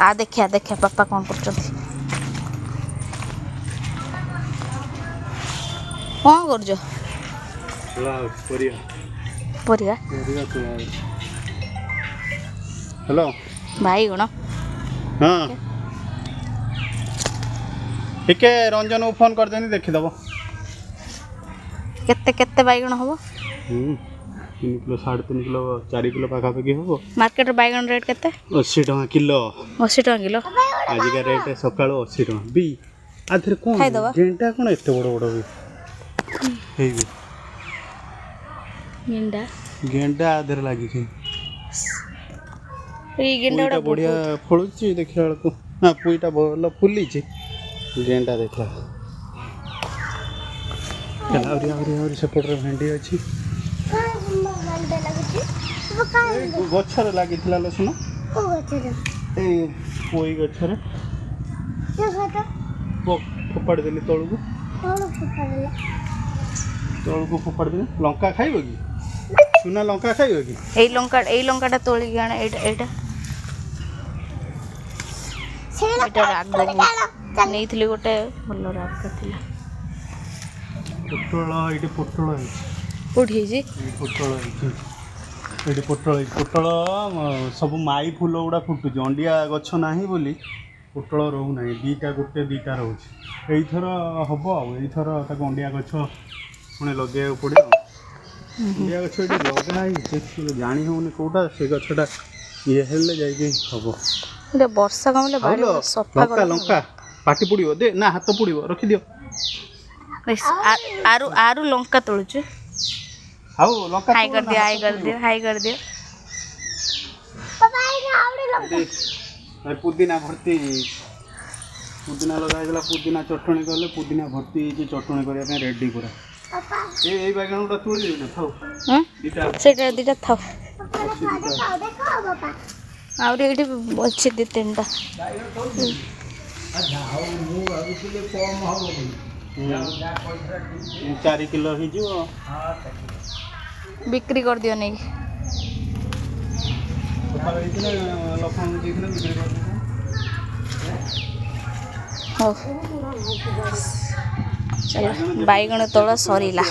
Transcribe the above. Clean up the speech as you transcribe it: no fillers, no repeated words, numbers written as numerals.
आ देखिया देखिया पापा कौन कर कौन कर परिया हेलो भाई गुण हाँ टिके रंजन को फोन कर देनी देखीदब केते केते बैगण हम 3 किलो 3.5 किलो 4 किलो पाखापाखि हम मार्केट बैगण रेट केते 80 टका किलो 80 टका किलो आजिका रेट सकाल 80 टका भी आधे कौन गेंटा कौन एत बड़ बड़ भी गेंडा गेंडा आधे लगी गेंडा बढ़िया फलुची देखला बेलू हाँ पुईटा भल फुली गेंडा देखला सेपटे भेंडी अच्छी गचर लगी लसुन पोई गचर फोपाड़ी देली तलू फोपाड़ी देली लंका खाइब कि सुना लंका खाइब कि एई लंकाटा तोली आण एटा नहीं गोटे भल राग पोटल ये पोटल कोठी पोटल पोटल सब माई फूल गुड़ा फुटुच अंडिया गछ ना बोली पोटल रोना दीटा गोटे दीटा रोचे यहीथर हम आईथर अंडिया गछ पुणी लगे पड़े अंडिया गछ ये लगा जानी होनी कौटा से गछटा ये हेल्ले जाइए हम वर्षा कम लंका लंका पाटी पड़ो दे ना हाथ पड़ो रखिदियो आरु आरु लंका तोलुछु हाउ लंका हाई कर दियो हाई कर दियो पापा आइना आवडे लंका पुदीना भर्ती पुदीना लगाइला पुदीना चटणी करले पुदीना भर्ती जे चटणी करिया पे रेडी पूरा पापा ए बैगन उडा तोली देना थाउ हां दीटा सेटा दीटा थाउ देखो पापा आउरे एठी अच्छे दे तीनटा जाओ मु भाबिले कम हो 4 किलो ही जो बिक्री कर दियो नहीं चलो बैगण तोड़ सरीला।